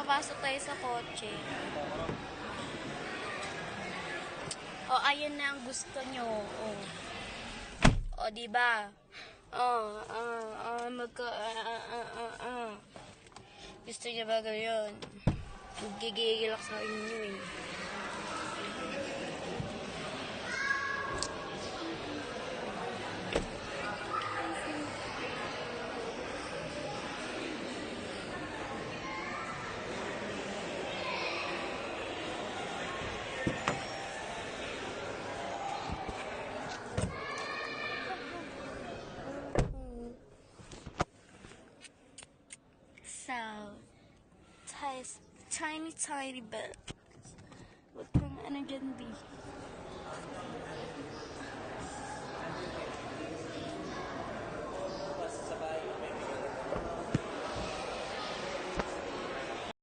papasok tayo sa kotse. O, ayan na ang gusto nyo. O, diba? Gusto niya ba ganyan? Gigigil ako sa inyo eh. So, tiny bit. Huwag kang ano dyan, B.